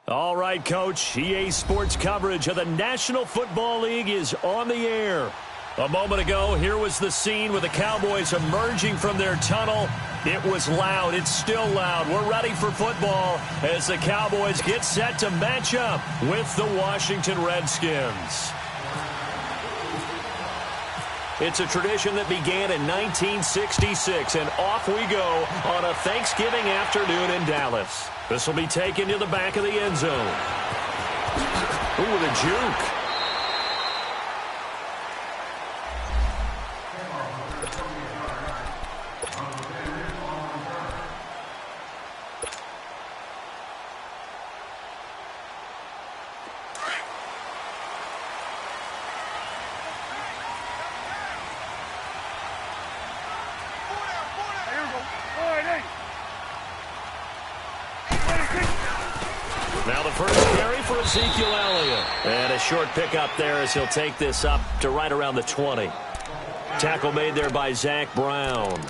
All right, Coach. EA Sports coverage of the National Football League is on the air. A moment ago, here was the scene with the Cowboys emerging from their tunnel. It was loud. It's still loud. We're ready for football as the Cowboys get set to match up with the Washington Redskins. It's a tradition that began in 1966, and off we go on a Thanksgiving afternoon in Dallas. This will be taken to the back of the end zone. Ooh, the juke. Now the first carry for Ezekiel Elliott. And a short pickup there as he'll take this up to right around the 20. Tackle made there by Zach Brown.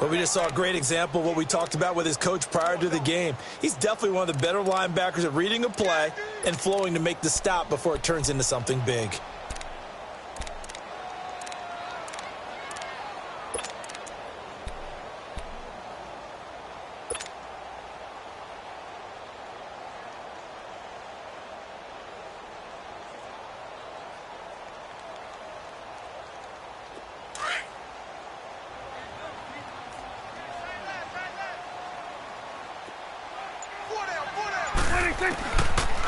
Well, we just saw a great example of what we talked about with his coach prior to the game. He's definitely one of the better linebackers at reading a play and flowing to make the stop before it turns into something big.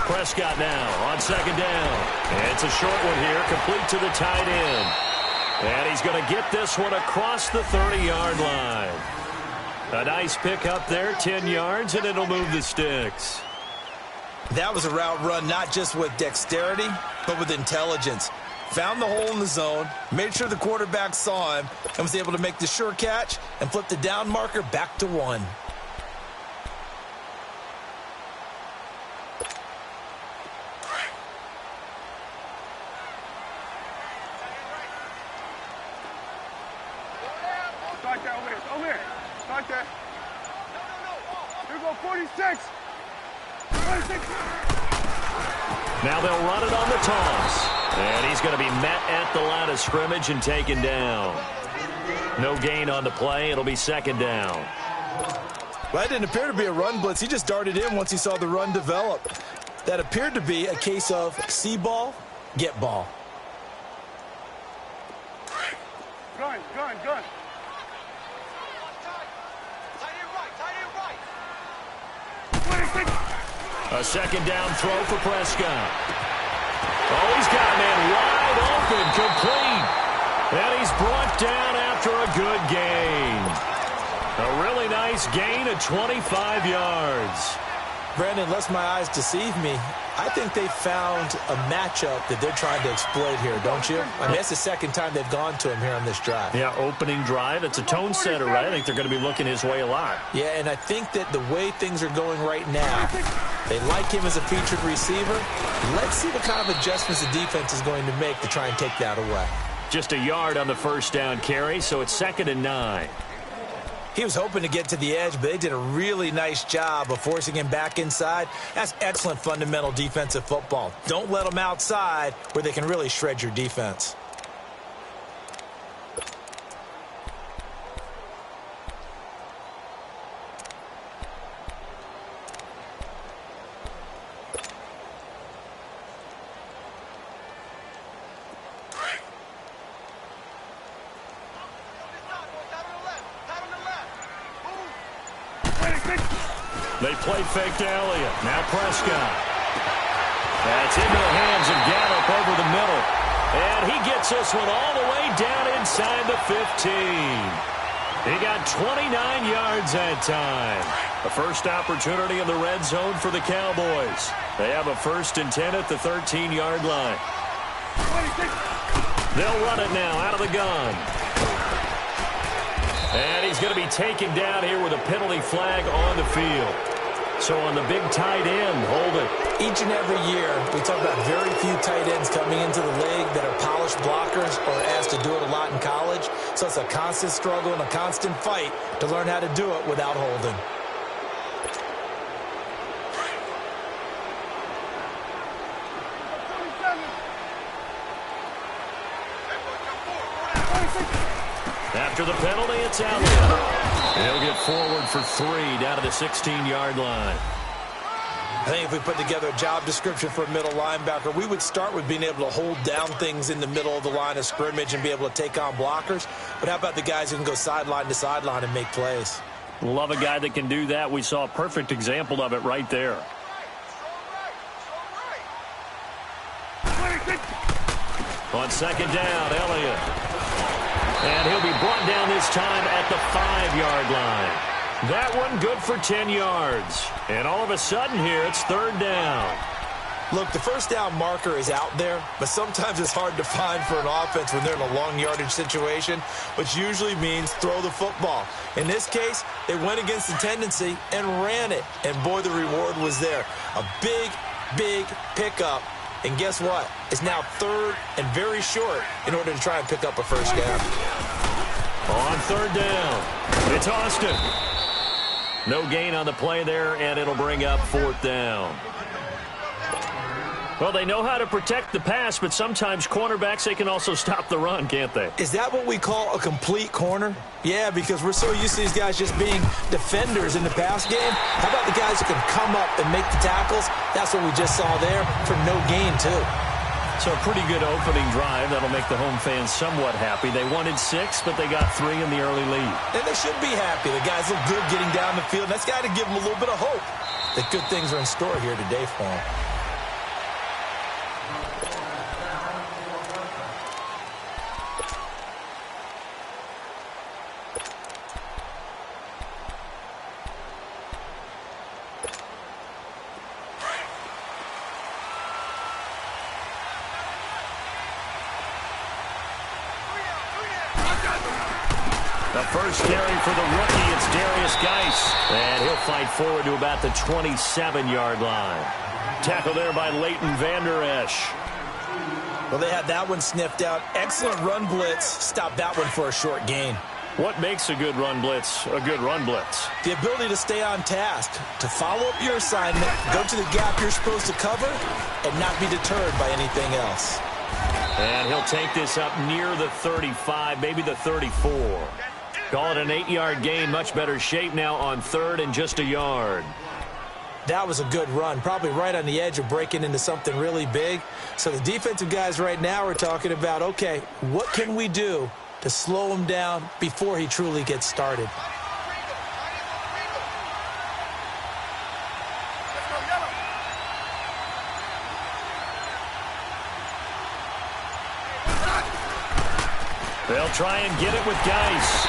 Prescott now on second down. It's a short one here, complete to the tight end. And he's going to get this one across the 30-yard line. A nice pick up there, 10 yards, and it'll move the sticks. That was a route run not just with dexterity, but with intelligence. Found the hole in the zone, made sure the quarterback saw him, and was able to make the sure catch and flip the down marker back to 1. Now they'll run it on the toss. And he's going to be met at the line of scrimmage and taken down. No gain on the play. It'll be second down. Well, that didn't appear to be a run blitz. He just darted in once he saw the run develop. That appeared to be a case of see ball, get ball. Gun. A second down throw for Prescott. Oh, he's got a man wide open, complete. And he's brought down after a good gain. A really nice gain of 25 yards. Brandon, unless my eyes deceive me, I think they found a matchup that they're trying to exploit here, don't you? I mean, that's the second time they've gone to him here on this drive. Yeah, opening drive. It's a tone setter, right? I think they're going to be looking his way a lot. Yeah, and I think that the way things are going right now, they like him as a featured receiver. Let's see what kind of adjustments the defense is going to make to try and take that away. Just a yard on the first down carry, so it's 2nd and 9. He was hoping to get to the edge, but they did a really nice job of forcing him back inside. That's excellent fundamental defensive football. Don't let them outside where they can really shred your defense. They play fake to Elliott. Now Prescott. That's into the hands of Gallup over the middle. And he gets this one all the way down inside the 15. He got 29 yards that time. A first opportunity in the red zone for the Cowboys. They have a 1st and 10 at the 13-yard line. They'll run it now out of the gun. And he's going to be taken down here with a penalty flag on the field. So on the big tight end, hold it. Each and every year, we talk about very few tight ends coming into the league that are polished blockers or asked to do it a lot in college. So it's a constant struggle and a constant fight to learn how to do it without holding. After the penalty, it's Elliott. He'll get forward for 3 down to the 16-yard line. I think if we put together a job description for a middle linebacker, we would start with being able to hold down things in the middle of the line of scrimmage and be able to take on blockers. But how about the guys who can go sideline to sideline and make plays? Love a guy that can do that. We saw a perfect example of it right there. On second down, Elliott. And he'll be brought down this time at the 5-yard line. That one good for 10 yards. And all of a sudden here, it's third down. Look, the first down marker is out there, but sometimes it's hard to find for an offense when they're in a long yardage situation, which usually means throw the football. In this case, they went against the tendency and ran it. And boy, the reward was there. A big, big pickup. And guess what? It's now third and very short in order to try and pick up a first down. On third down, it's Austin. No gain on the play there, and it'll bring up fourth down. Well, they know how to protect the pass, but sometimes cornerbacks, they can also stop the run, can't they? Is that what we call a complete corner? Yeah, because we're so used to these guys just being defenders in the pass game. How about the guys who can come up and make the tackles? That's what we just saw there for no gain, too. So a pretty good opening drive. That'll make the home fans somewhat happy. They wanted 6, but they got 3 in the early lead. And they should be happy. The guys look good getting down the field. That's got to give them a little bit of hope that good things are in store here today for them. The first carry for the rookie, it's Darius Geis. And he'll fight forward to about the 27-yard line. Tackle there by Leighton Vander Esch. Well, they had that one sniffed out. Excellent run blitz. Stopped that one for a short gain. What makes a good run blitz a good run blitz? The ability to stay on task, to follow up your assignment, go to the gap you're supposed to cover, and not be deterred by anything else. And he'll take this up near the 35, maybe the 34. Call it an 8-yard gain. Much better shape now on third and just a yard. That was a good run, probably right on the edge of breaking into something really big. So the defensive guys right now are talking about, okay, what can we do to slow him down before he truly gets started? They'll try and get it with Geis.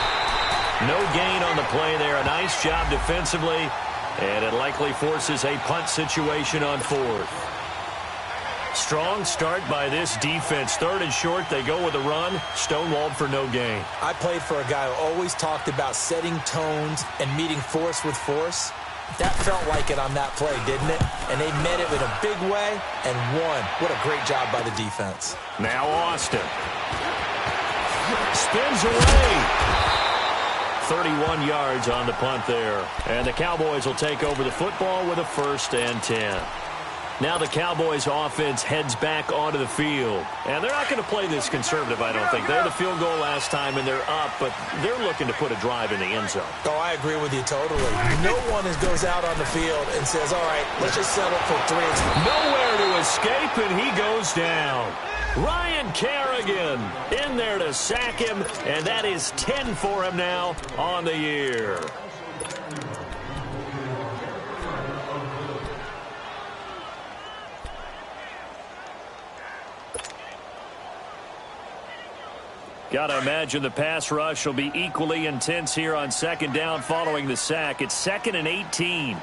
No gain on the play there. A nice job defensively, and it likely forces a punt situation on fourth. Strong start by this defense. Third and short, they go with a run. Stonewalled for no gain. I played for a guy who always talked about setting tones and meeting force with force. That felt like it on that play, didn't it? And they met it in a big way and won. What a great job by the defense. Now Austin. Spins away. 31 yards on the punt there. And the Cowboys will take over the football with a 1st and 10. Now the Cowboys offense heads back onto the field. And they're not going to play this conservative, I don't think. They had a field goal last time, and they're up, but they're looking to put a drive in the end zone. Oh, I agree with you totally. No one goes out on the field and says, all right, let's just settle for 3. Nowhere to escape, and he goes down. Ryan Kerrigan in there to sack him, and that is 10 for him now on the year. Got to imagine the pass rush will be equally intense here on second down following the sack. It's 2nd and 18.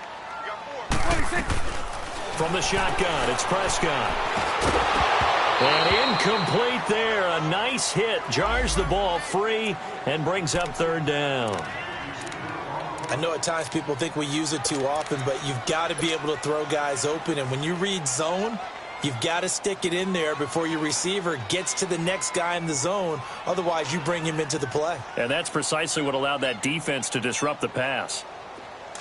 From the shotgun, it's Prescott. And incomplete there. A nice hit. Jars the ball free and brings up third down. I know at times people think we use it too often, but you've got to be able to throw guys open. And when you read zone, you've got to stick it in there before your receiver gets to the next guy in the zone. Otherwise, you bring him into the play. And that's precisely what allowed that defense to disrupt the pass.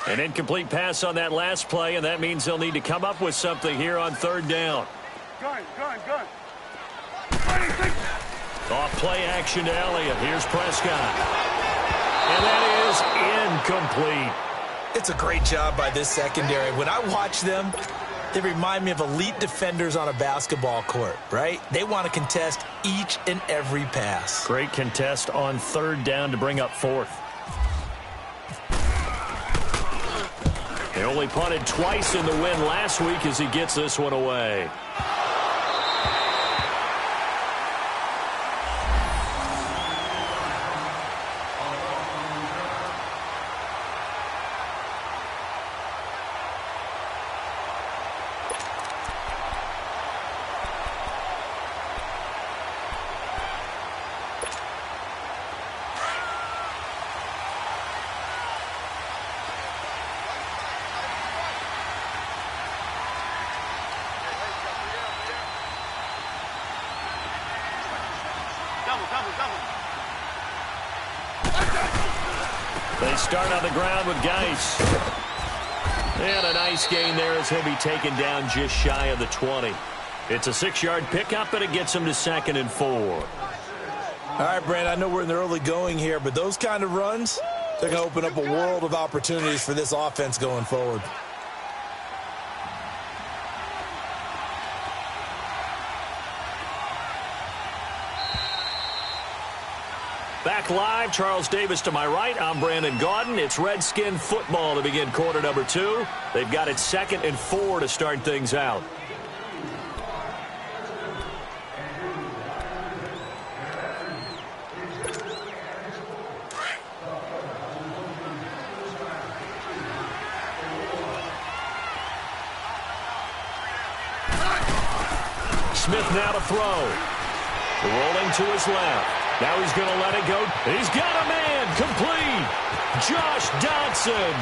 An incomplete pass on that last play, and that means they'll need to come up with something here on third down. Gun. Off play action to Elliott. Here's Prescott. And that is incomplete. It's a great job by this secondary. When I watch them, they remind me of elite defenders on a basketball court, right? They want to contest each and every pass. Great contest on third down to bring up fourth. They only punted twice in the win last week as he gets this one away. They start on the ground with Geis. And a nice gain there as he'll be taken down just shy of the 20. It's a 6-yard pickup, and it gets him to 2nd and 4. All right, Brand, I know we're in the early going here, but those kind of runs, they're going to open up a world of opportunities for this offense going forward. Back live, Charles Davis to my right. I'm Brandon Gaudin. It's Redskin football to begin quarter number 2. They've got it 2nd and 4 to start things out. Smith now to throw. Rolling to his left. Now he's going to let it go. He's got a man. Complete. Josh Dodson.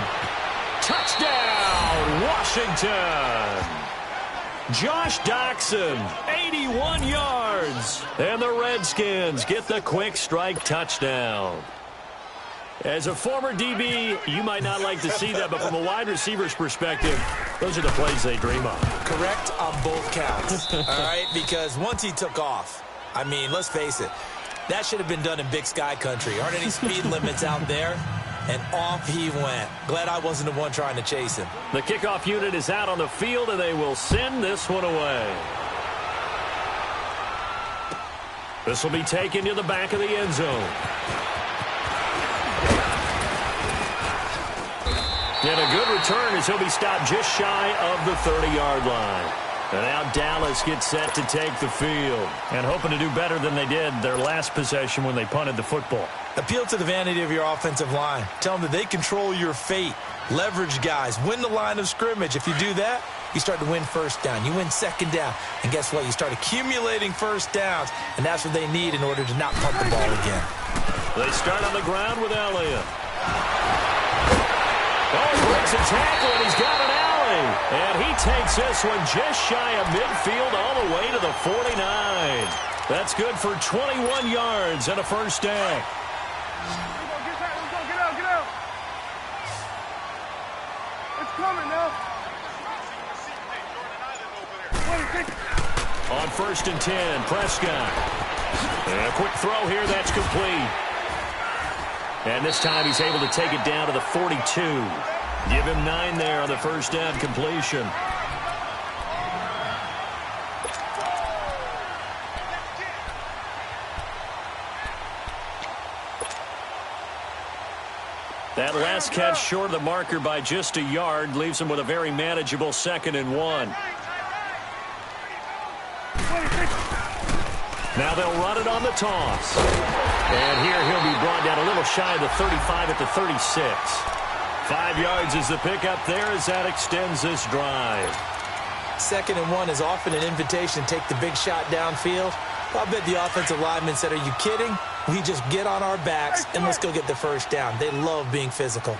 Touchdown, Washington. Josh Dodson, 81 yards. And the Redskins get the quick strike touchdown. As a former DB, you might not like to see that, but from a wide receiver's perspective, those are the plays they dream of. Correct on both counts, all right? Because once he took off, I mean, let's face it, that should have been done in Big Sky country. Aren't any speed limits out there? And off he went. Glad I wasn't the one trying to chase him. The kickoff unit is out on the field, and they will send this one away. This will be taken to the back of the end zone. And a good return as he'll be stopped just shy of the 30-yard line. And now Dallas gets set to take the field. And hoping to do better than they did their last possession when they punted the football. Appeal to the vanity of your offensive line. Tell them that they control your fate. Leverage guys. Win the line of scrimmage. If you do that, you start to win first down. You win second down. And guess what? You start accumulating first downs. And that's what they need in order to not punt the ball again. They start on the ground with Elliott. Oh, he breaks a tackle, and he's got an alley. And he takes this one just shy of midfield all the way to the 49. That's good for 21 yards and a first down. Get out. It's coming now. On 1st and 10, Prescott. And a quick throw here, that's complete. And this time he's able to take it down to the 42. Give him 9 there on the first down completion. That last catch short of the marker by just a yard leaves him with a very manageable 2nd and 1. Now they'll run it on the toss. And here he'll be brought down a little shy of the 35 at the 36. 5 yards is the pickup there as that extends this drive. 2nd and 1 is often an invitation to take the big shot downfield. I bet the offensive linemen said, are you kidding? We just get on our backs and let's go get the first down. They love being physical.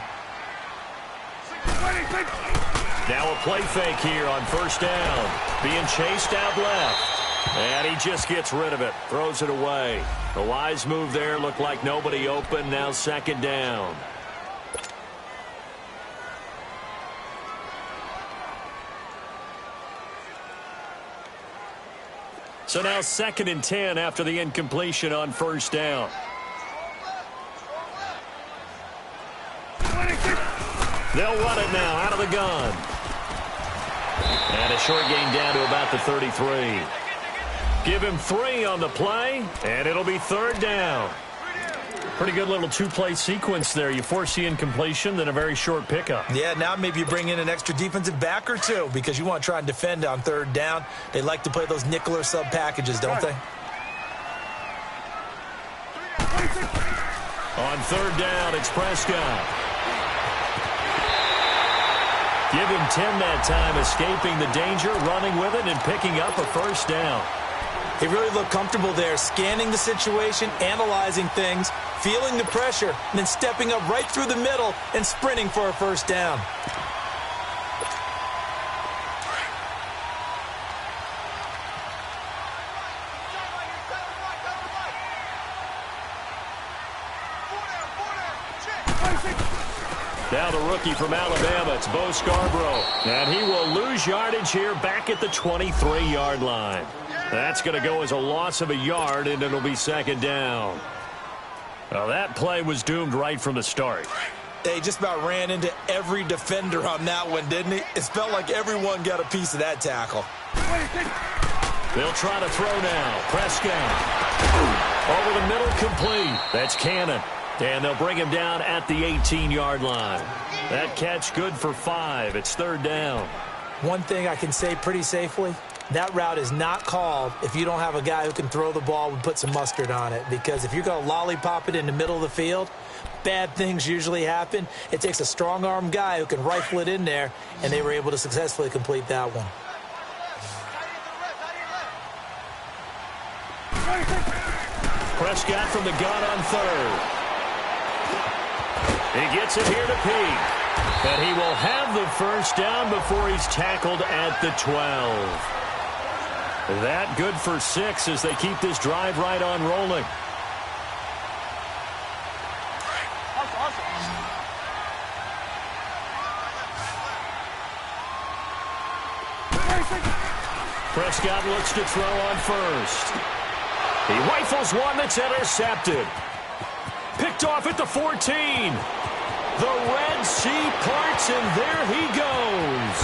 Now a play fake here on first down. Being chased out left. And he just gets rid of it. Throws it away. A wise move there. Looked like nobody open. Now 2nd down. So now 2nd and 10 after the incompletion on first down. They'll run it now out of the gun. And a short gain down to about the 33. Give him 3 on the play, and it'll be 3rd down. Pretty good little two-play sequence there. You force the incompletion, then a very short pickup. Yeah, now maybe you bring in an extra defensive back or two because you want to try and defend on 3rd down. They like to play those nickel or sub packages, don't they? On 3rd down, it's Prescott. Give him 10 that time, escaping the danger, running with it, and picking up a 1st down. He really looked comfortable there, scanning the situation, analyzing things, feeling the pressure, and then stepping up right through the middle and sprinting for a 1st down. Now the rookie from Alabama, it's Bo Scarborough. And he will lose yardage here back at the 23-yard line. That's going to go as a loss of a yard, and it'll be 2nd down. Well, that play was doomed right from the start. They just about ran into every defender on that one, didn't he? It felt like everyone got a piece of that tackle. They'll try to throw now. Prescott. Over the middle, complete. That's Cannon. And they'll bring him down at the 18-yard line. That catch good for 5. It's 3rd down. One thing I can say pretty safely, that route is not called if you don't have a guy who can throw the ball and put some mustard on it. Because if you're going to lollipop it in the middle of the field, bad things usually happen. It takes a strong-arm guy who can rifle it in there, and they were able to successfully complete that one. Prescott from the gun on 3rd. He gets it here to Peake. And he will have the 1st down before he's tackled at the 12. That good for 6 as they keep this drive right on rolling. Prescott looks to throw on 1st. He rifles one that's intercepted. Picked off at the 14. The Red Sea parts, and there he goes.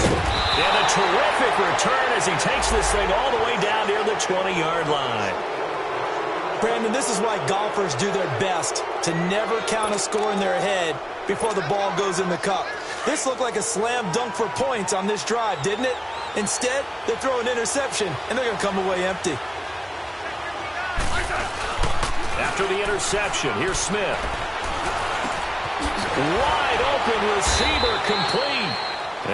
And a terrific return as he takes this thing all the way down near the 20-yard line. Brandon, this is why golfers do their best to never count a score in their head before the ball goes in the cup. This looked like a slam dunk for points on this drive, didn't it? Instead, they throw an interception, and they're going to come away empty. After the interception, here's Smith. Wide open receiver, complete.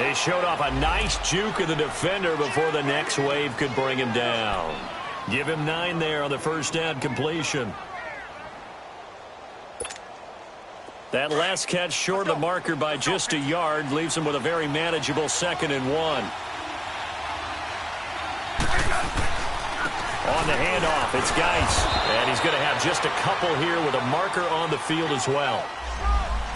They showed off a nice juke of the defender before the next wave could bring him down. Give him 9 there on the 1st down completion. That last catch short of the marker by just a yard leaves him with a very manageable 2nd and 1. On the handoff, it's Geis. And he's going to have just a couple here with a marker on the field as well.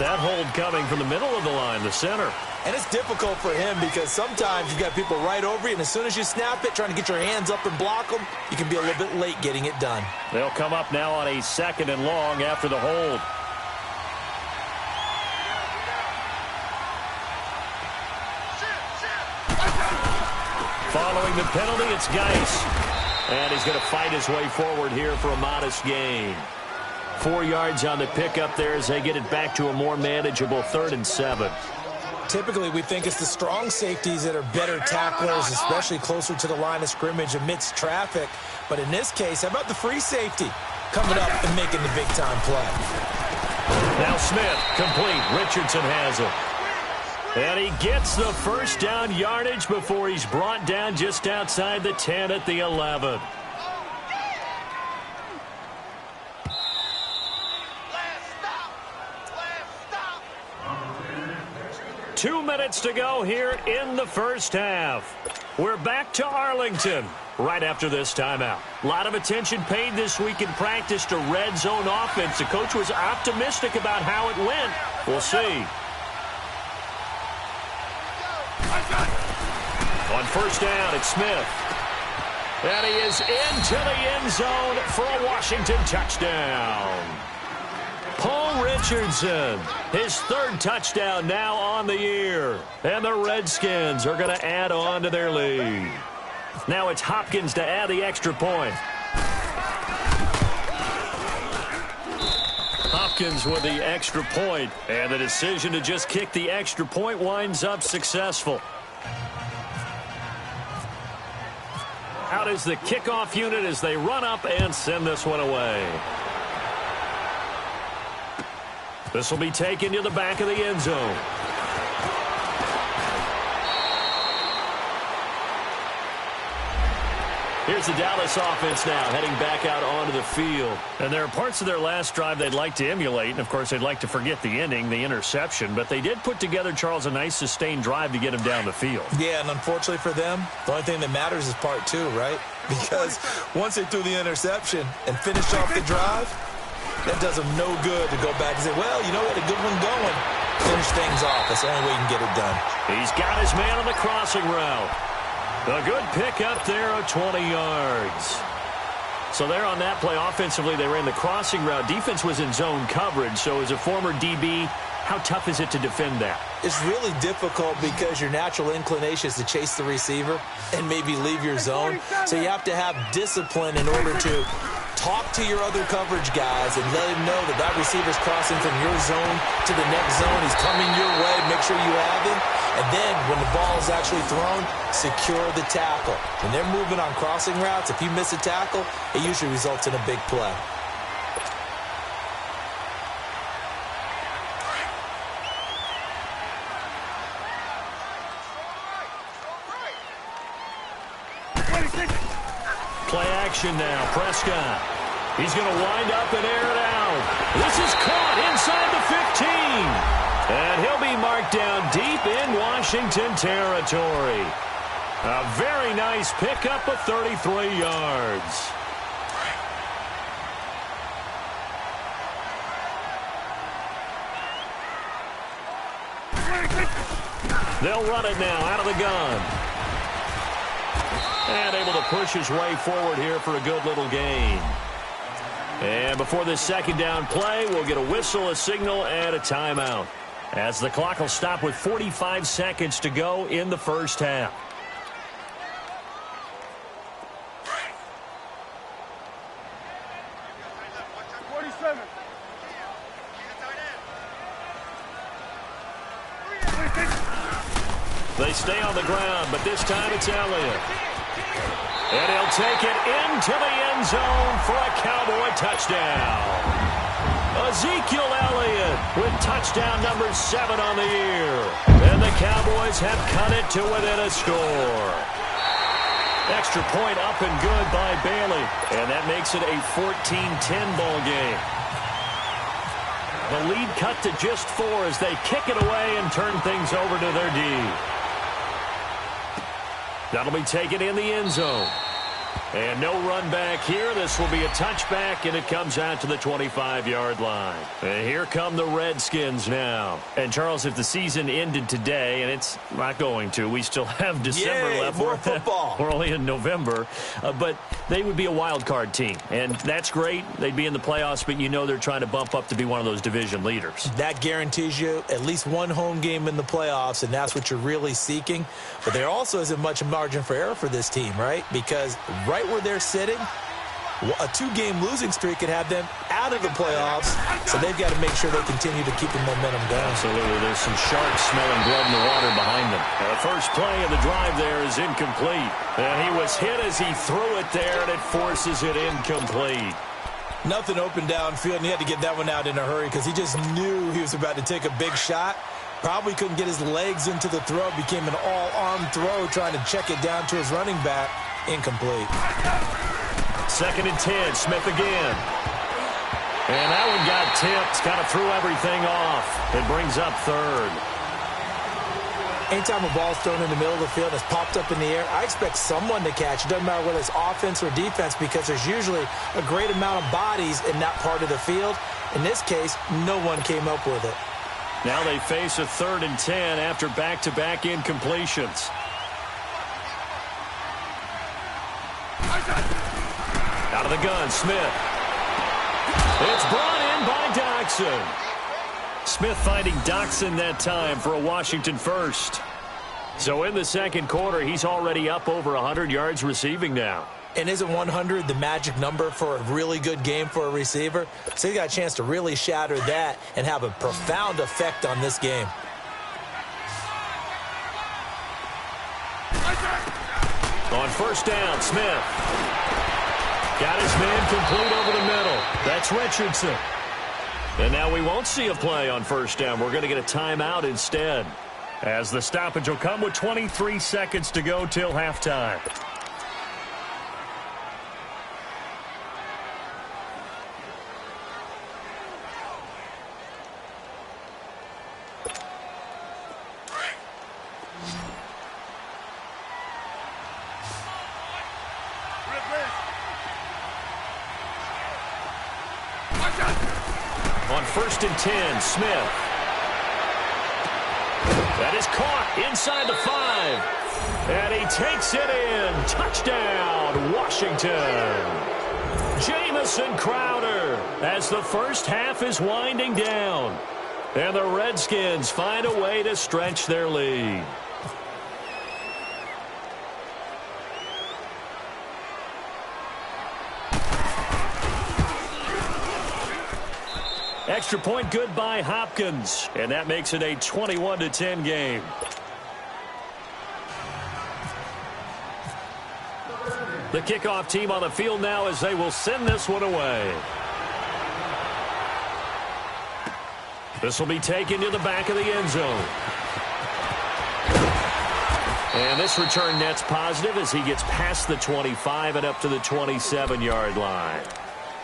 That hold coming from the middle of the line, the center. And it's difficult for him because sometimes you've got people right over you, and as soon as you snap it, trying to get your hands up and block them, you can be a little bit late getting it done. They'll come up now on a 2nd and long after the hold. Following the penalty, it's Geis. And he's going to fight his way forward here for a modest gain. 4 yards on the pickup there as they get it back to a more manageable 3rd and 7. Typically, we think it's the strong safeties that are better tacklers, especially closer to the line of scrimmage amidst traffic. But in this case, how about the free safety coming up and making the big-time play? Now Smith, complete. Richardson has it. And he gets the 1st down yardage before he's brought down just outside the 10 at the 11. Two minutes to go here in the 1st half. We're back to Arlington right after this timeout. A lot of attention paid this week in practice to red zone offense. The coach was optimistic about how it went. We'll see. On 1st down, it's Smith. And he is into the end zone for a Washington touchdown. Paul Rich Richardson, his third touchdown now on the year. And the Redskins are going to add on to their lead. Now it's Hopkins to add the extra point. Hopkins with the extra point, and the decision to just kick the extra point winds up successful. Out is the kickoff unit as they run up and send this one away. This will be taken to the back of the end zone. Here's the Dallas offense now, heading back out onto the field. And there are parts of their last drive they'd like to emulate. And, of course, they'd like to forget the ending, the interception. But they did put together, Charles, a nice sustained drive to get him down the field. Yeah, and unfortunately for them, the only thing that matters is part two, right? Because once they threw the interception and finished off the drive, that does them no good to go back and say, well, you know, we had a good one going. Finish things off. That's the only way you can get it done. He's got his man on the crossing route. A good pick up there of 20 yards. So there on that play, offensively, they ran the crossing route. Defense was in zone coverage. So as a former DB, how tough is it to defend that? It's really difficult because your natural inclination is to chase the receiver and maybe leave your zone. So you have to have discipline in order to talk to your other coverage guys and let him know that that receiver's crossing from your zone to the next zone. He's coming your way. Make sure you have him. And then when the ball is actually thrown, secure the tackle. When they're moving on crossing routes, if you miss a tackle, it usually results in a big play. Play action now. Prescott. He's going to wind up and air it out. This is caught inside the 15. And he'll be marked down deep in Washington territory. A very nice pickup of 33 yards. They'll run it now out of the gun. And able to push his way forward here for a good little gain. And before this second down play, we'll get a whistle, a signal, and a timeout, as the clock will stop with 45 seconds to go in the first half. They stay on the ground, but this time it's Elliott. And he'll take it into the end zone for a Cowboy touchdown. Ezekiel Elliott with touchdown number 7 on the year. And the Cowboys have cut it to within a score. Extra point up and good by Bailey. And that makes it a 14-10 ball game. The lead cut to just 4 as they kick it away and turn things over to their D. That'll be taken in the end zone. And no run back here. This will be a touchback, and it comes out to the 25-yard line. And here come the Redskins now. And, Charles, if the season ended today, and it's not going to, we still have December left. More football. We're only in November. But they would be a wild card team. And that's great. They'd be in the playoffs, but you know they're trying to bump up to be one of those division leaders. That guarantees you at least one home game in the playoffs, and that's what you're really seeking. But there also isn't much margin for error for this team, right? Because right where they're sitting, a 2-game losing streak could have them out of the playoffs, so they've got to make sure they continue to keep the momentum going. Absolutely. There's some sharks smelling blood in the water behind them. The first play of the drive there is incomplete. And he was hit as he threw it there, and it forces it incomplete. Nothing open downfield, and he had to get that one out in a hurry because he just knew he was about to take a big shot. Probably couldn't get his legs into the throw. Became an all-arm throw trying to check it down to his running back. Incomplete. 2nd and 10. Smith again. And that one got tipped. Kind of threw everything off. It brings up 3rd. Anytime a ball's thrown in the middle of the field and it's popped up in the air, I expect someone to catch. It doesn't matter whether it's offense or defense because there's usually a great amount of bodies in that part of the field. In this case, no one came up with it. Now they face a 3rd and 10 after back-to-back incompletions. Out of the gun, Smith. It's brought in by Doxson. Smith finding Doxson that time for a Washington first. So in the second quarter, he's already up over 100 yards receiving now. And isn't 100 the magic number for a really good game for a receiver? So he got a chance to really shatter that and have a profound effect on this game. On first down, Smith got his man complete over the middle. That's Richardson. And now we won't see a play on first down. We're going to get a timeout instead, as the stoppage will come with 23 seconds to go till halftime. On first and 10, Smith. That is caught inside the 5. And he takes it in. Touchdown, Washington. Jamison Crowder as the first half is winding down. And the Redskins find a way to stretch their lead. Extra point good by Hopkins, and that makes it a 21-10 game. The kickoff team on the field now as they will send this one away. This will be taken to the back of the end zone. And this return net's positive as he gets past the 25 and up to the 27-yard line.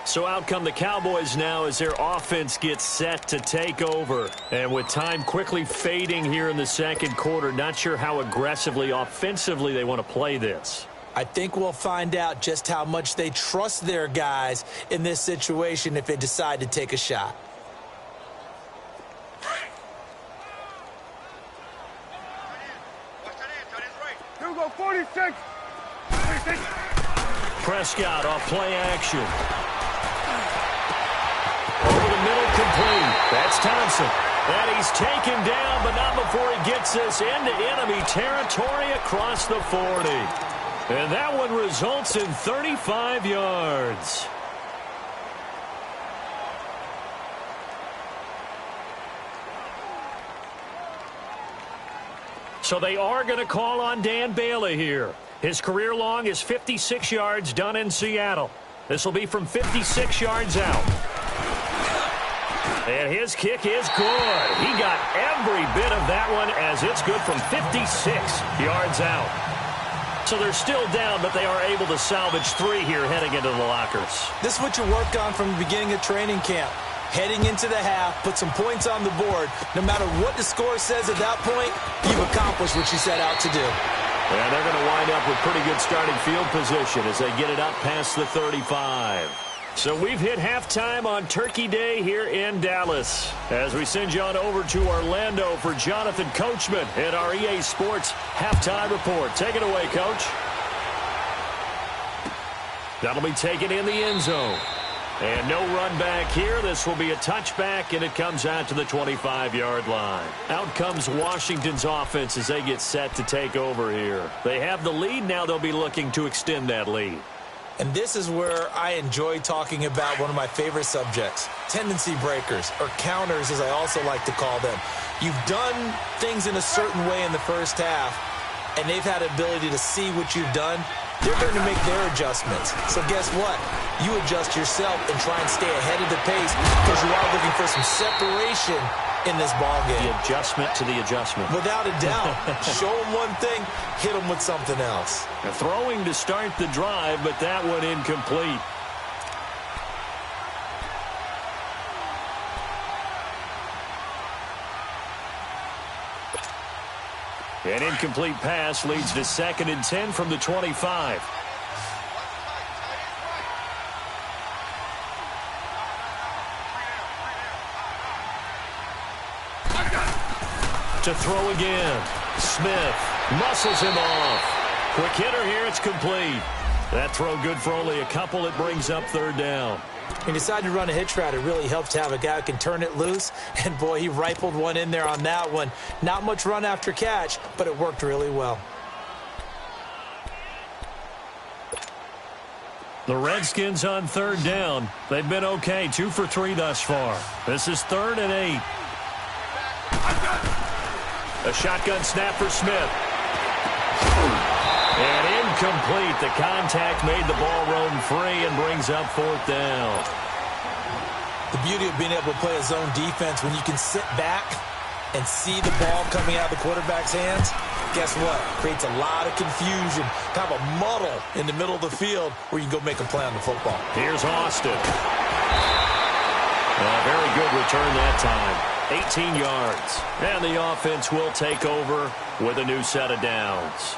So out come the Cowboys now as their offense gets set to take over. And with time quickly fading here in the second quarter, not sure how aggressively, offensively they want to play this. I think we'll find out just how much they trust their guys in this situation if they decide to take a shot. Here we go, 46. Prescott off play action. Over the middle, complete. That's Thompson. And he's taken down, but not before he gets this into enemy territory across the 40. And that one results in 35 yards. So they are going to call on Dan Bailey here. His career long is 56 yards done in Seattle. This will be from 56 yards out. And his kick is good. He got every bit of that one as it's good from 56 yards out. So they're still down, but they are able to salvage 3 here heading into the lockers. This is what you worked on from the beginning of training camp. Heading into the half, put some points on the board. No matter what the score says at that point, you've accomplished what you set out to do. And they're going to wind up with pretty good starting field position as they get it up past the 35. So we've hit halftime on Turkey Day here in Dallas. As we send you on over to Orlando for Jonathan Coachman at our EA Sports Halftime Report. Take it away, Coach. That'll be taken in the end zone. And no run back here. This will be a touchback, and it comes out to the 25-yard line. Out comes Washington's offense as they get set to take over here. They have the lead. Now they'll be looking to extend that lead. And this is where I enjoy talking about one of my favorite subjects, tendency breakers, or counters as I also like to call them. You've done things in a certain way in the first half, and they've had the ability to see what you've done. They're going to make their adjustments. So guess what? You adjust yourself and try and stay ahead of the pace because you are looking for some separation in this ball game. The adjustment to the adjustment. Without a doubt. Show them one thing, hit them with something else. A throwing to start the drive, but that one incomplete. An incomplete pass leads to 2nd and 10 from the 25. To throw again. Smith muscles him off. Quick hitter here, it's complete. That throw good for only a couple. It brings up 3rd down. He decided to run a hitch route. It really helps to have a guy who can turn it loose. And, boy, he rifled one in there on that one. Not much run after catch, but it worked really well. The Redskins on third down. They've been okay, 2 for 3 thus far. This is 3rd and 8. A shotgun snap for Smith. And incomplete. The contact made the ball roam free and brings up 4th down. The beauty of being able to play a zone defense when you can sit back and see the ball coming out of the quarterback's hands, guess what? Creates a lot of confusion, kind of a muddle in the middle of the field where you can go make a play on the football. Here's Austin. A very good return that time. 18 yards. And the offense will take over with a new set of downs.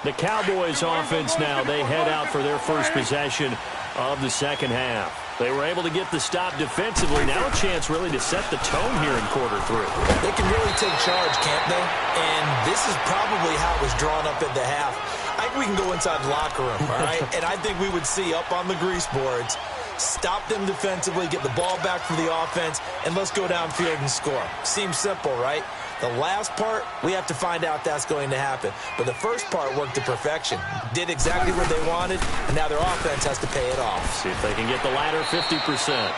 The Cowboys offense now, they head out for their first possession of the second half. They were able to get the stop defensively. Now a chance really to set the tone here in quarter 3. They can really take charge, can't they? And this is probably how it was drawn up at the half. I think we can go inside the locker room, all right? And I think we would see up on the grease boards, stop them defensively, get the ball back for the offense, and let's go downfield and score. Seems simple, right? The last part, we have to find out that's going to happen. But the first part worked to perfection. Did exactly what they wanted, and now their offense has to pay it off. See if they can get the latter 50%.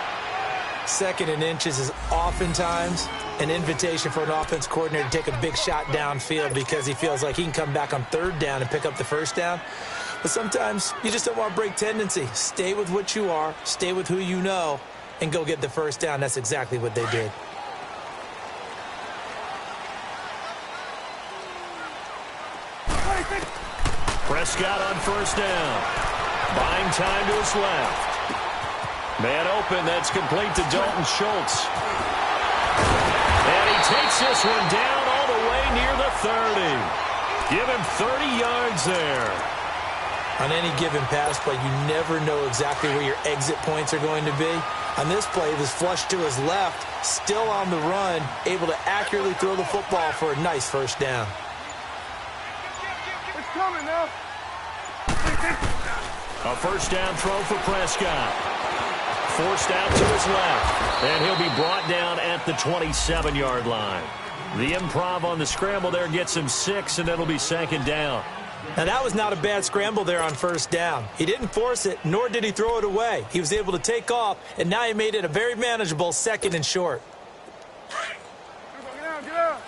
2nd and inches is oftentimes an invitation for an offense coordinator to take a big shot downfield because he feels like he can come back on 3rd down and pick up the 1st down. But sometimes you just don't want to break tendency. Stay with what you are, stay with who you know, and go get the 1st down. That's exactly what they did. Prescott on 1st down. Buying time to his left. Man open, that's complete to Dalton Schultz. And he takes this one down all the way near the 30. Give him 30 yards there. On any given pass play, you never know exactly where your exit points are going to be. On this play, it was flushed to his left, still on the run, able to accurately throw the football for a nice 1st down. It's coming now. A 1st down throw for Prescott. Forced out to his left. And he'll be brought down at the 27-yard line. The improv on the scramble there gets him 6, and it'll be 2nd down. Now, that was not a bad scramble there on 1st down. He didn't force it, nor did he throw it away. He was able to take off, and now he made it a very manageable 2nd and short. Get out.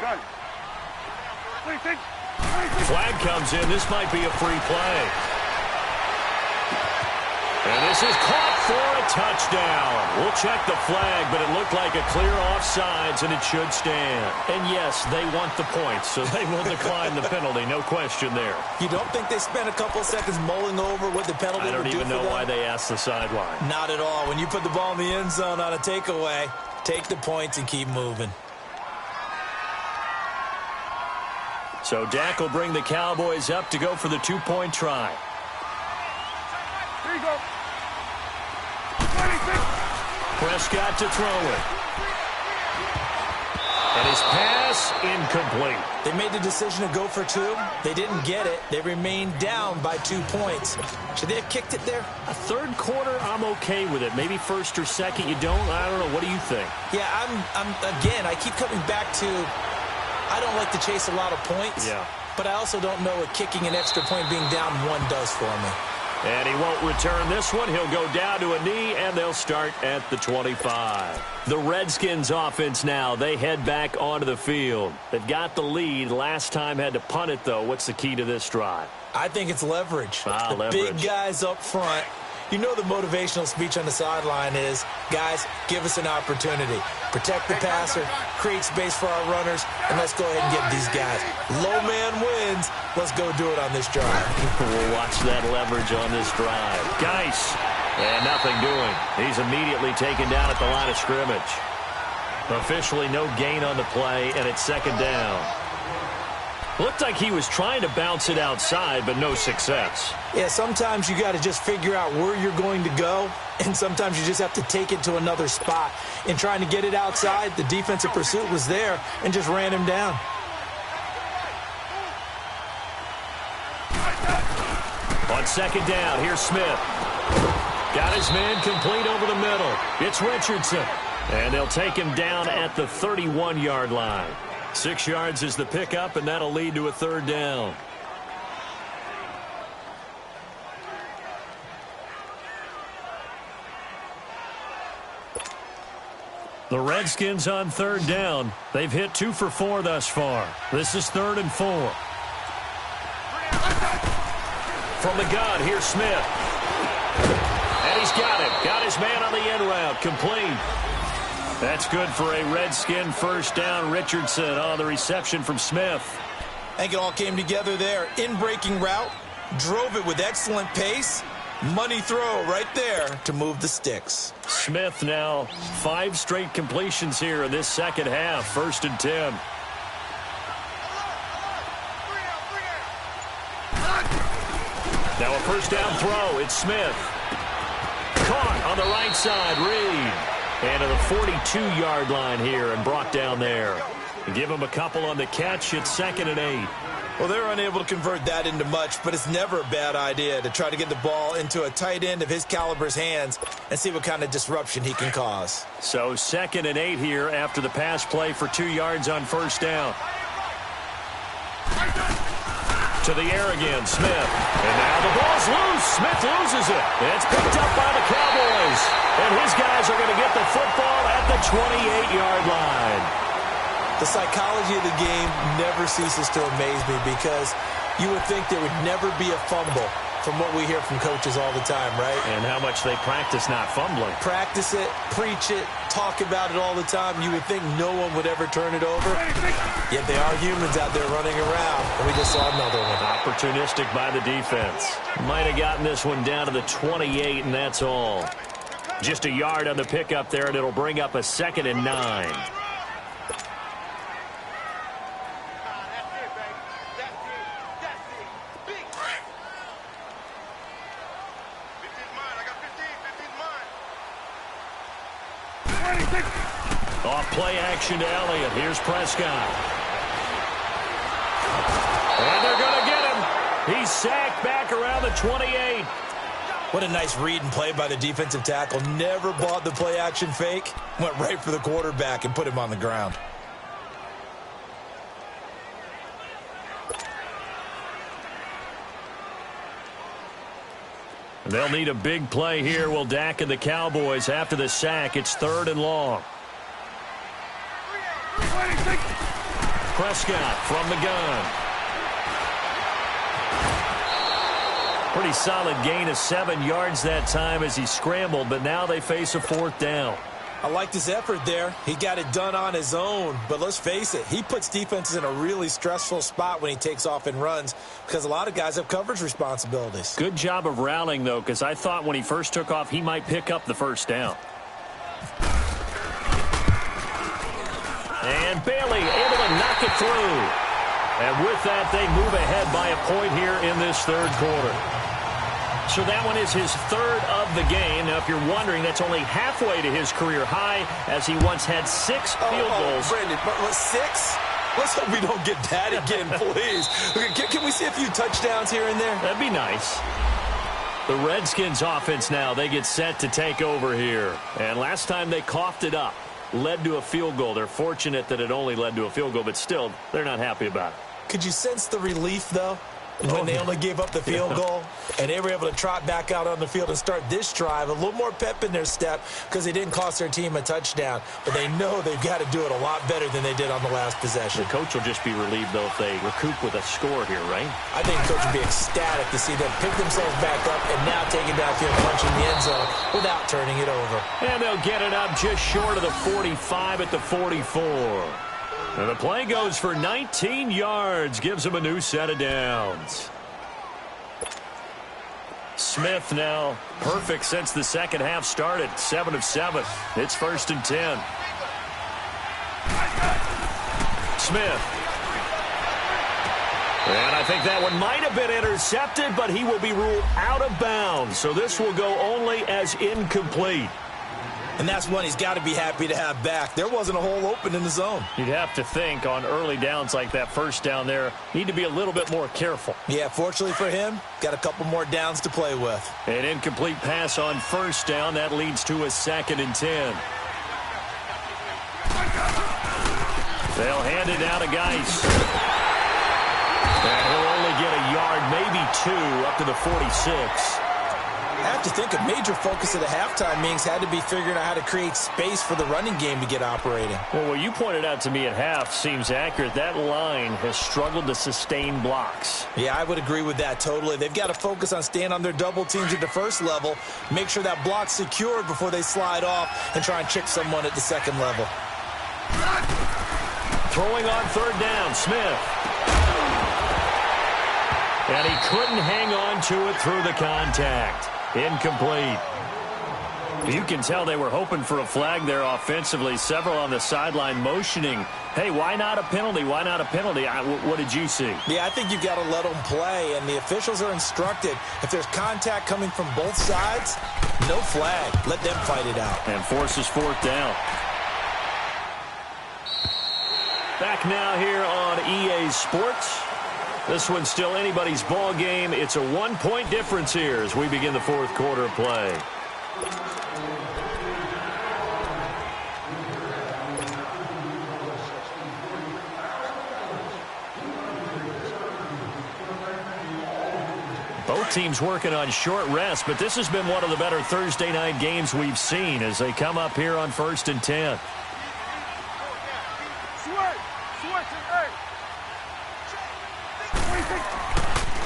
Gun. Flag comes in. This might be a free play. And this is caught for a touchdown. We'll check the flag, but it looked like a clear offsides, and it should stand. And, yes, they want the points, so they will decline the penalty. No question there. You don't think they spent a couple seconds mulling over what the penalty would do for them? I don't even know why they asked the sideline. Not at all. When you put the ball in the end zone on a takeaway, take the points and keep moving. So Dak will bring the Cowboys up to go for the 2-point try. Here you go. 26. Prescott to throw it. And his pass incomplete. They made the decision to go for 2. They didn't get it. They remained down by 2 points. Should they have kicked it there? A 3rd quarter, I'm okay with it. Maybe 1st or 2nd, you don't. I don't know. What do you think? Yeah, again, I keep coming back to I don't like to chase a lot of points. Yeah. But I also don't know what kicking an extra point being down 1 does for me. And he won't return this one. He'll go down to a knee, and they'll start at the 25. The Redskins offense now, they head back onto the field. They've got the lead. Last time had to punt it, though. What's the key to this drive? I think it's leverage. Leverage. Big guys up front. You know the motivational speech on the sideline is, guys, give us an opportunity. Protect the passer, create space for our runners, and let's go ahead and get these guys. Low man wins. Let's go do it on this drive. We'll watch that leverage on this drive. Geis, and nothing doing. He's immediately taken down at the line of scrimmage. Officially no gain on the play, and it's 2nd down. Looked like he was trying to bounce it outside, but no success. Yeah, sometimes you got to just figure out where you're going to go, and sometimes you just have to take it to another spot. In trying to get it outside, the defensive pursuit was there and just ran him down. On second down, here's Smith. Got his man complete over the middle. It's Richardson. And they'll take him down at the 31-yard line. 6 yards is the pickup, and that'll lead to a third down. The Redskins on third down. They've hit 2 for 4 thus far. This is 3rd and 4. From the gun, here's Smith. And he's got him. Got his man on the end route. Complete. That's good for a Redskin first down. Richardson on the reception from Smith. I think it all came together there. In-breaking route. Drove it with excellent pace. Money throw right there to move the sticks. Smith now 5 straight completions here in this second half. 1st and 10. Now a first down throw. It's Smith. Caught on the right side. Reed. And to the 42-yard line here and brought down there. Give him a couple on the catch. It's 2nd and 8. Well, they're unable to convert that into much, but it's never a bad idea to try to get the ball into a tight end of his caliber's hands and see what kind of disruption he can cause. So 2nd and 8 here after the pass play for 2 yards on first down. To the air again, Smith. And now the ball's loose. Smith loses it. It's picked up by the Cowboys. And his guys are going to get the football at the 28-yard line. The psychology of the game never ceases to amaze me because you would think there would never be a fumble from what we hear from coaches all the time, right? And how much they practice not fumbling. Practice it, preach it, talk about it all the time. You would think no one would ever turn it over. Yet they are humans out there running around, and we just saw another one. Opportunistic by the defense. Might have gotten this one down to the 28, and that's all. Just a yard on the pickup there, and it'll bring up a 2nd and 9. Off play action to Elliott. Here's Prescott. And they're going to get him. He's sacked back around the 28. What a nice read and play by the defensive tackle. Never bought the play action fake. Went right for the quarterback and put him on the ground. They'll need a big play here. Will Dak and the Cowboys after the sack. It's 3rd and long. Prescott from the gun. Pretty solid gain of 7 yards that time as he scrambled, but now they face a 4th down. I liked his effort there. He got it done on his own. But let's face it, he puts defenses in a really stressful spot when he takes off and runs because a lot of guys have coverage responsibilities. Good job of routing, though, because I thought when he first took off, he might pick up the first down. And Bailey able to knock it through. And with that, they move ahead by a point here in this 3rd quarter. So that one is his 3rd of the game. Now, if you're wondering, that's only halfway to his career high as he once had 6 field goals. Brandon, but 6? Let's hope we don't get that again, please. Can we see a few touchdowns here and there? That'd be nice. The Redskins offense now, they get set to take over here. And last time they coughed it up, led to a field goal. They're fortunate that it only led to a field goal, but still, they're not happy about it. Could you sense the relief, though? When they only gave up the field goal and they were able to trot back out on the field and start this drive, a little more pep in their step because they didn't cost their team a touchdown. But they know they've got to do it a lot better than they did on the last possession. The coach will just be relieved, though, if they recoup with a score here, right? I think the coach would be ecstatic to see them pick themselves back up and now take it downfield, punching the end zone without turning it over. And they'll get it up just short of the 45 at the 44. And the play goes for 19 yards, gives him a new set of downs. Smith now perfect since the second half started. 7 of 7. It's 1st and 10. Smith. And I think that one might have been intercepted, but he will be ruled out of bounds. So this will go only as incomplete. And that's one he's got to be happy to have back. There wasn't a hole open in the zone. You'd have to think on early downs like that first down there, need to be a little bit more careful. Yeah, fortunately for him, got a couple more downs to play with. An incomplete pass on first down. That leads to a 2nd and 10. They'll hand it out to Geis. And he'll only get a yard, maybe 2, up to the 46. I have to think a major focus of the halftime meetings had to be figuring out how to create space for the running game to get operating. Well, what you pointed out to me at half seems accurate. That line has struggled to sustain blocks. Yeah, I would agree with that totally. They've got to focus on staying on their double teams at the first level, make sure that block's secured before they slide off and try and trick someone at the second level. Throwing on 3rd down, Smith. And he couldn't hang on to it through the contact. Incomplete. You can tell they were hoping for a flag there offensively. Several on the sideline motioning, hey, why not a penalty? Why not a penalty? What did you see? Yeah, I think you've got to let them play, and the officials are instructed. If there's contact coming from both sides, no flag. Let them fight it out. And forces 4th down. Back now here on EA Sports. This one's still anybody's ball game. It's a 1-point difference here as we begin the 4th quarter of play. Both teams working on short rest, but this has been one of the better Thursday night games we've seen as they come up here on 1st and 10.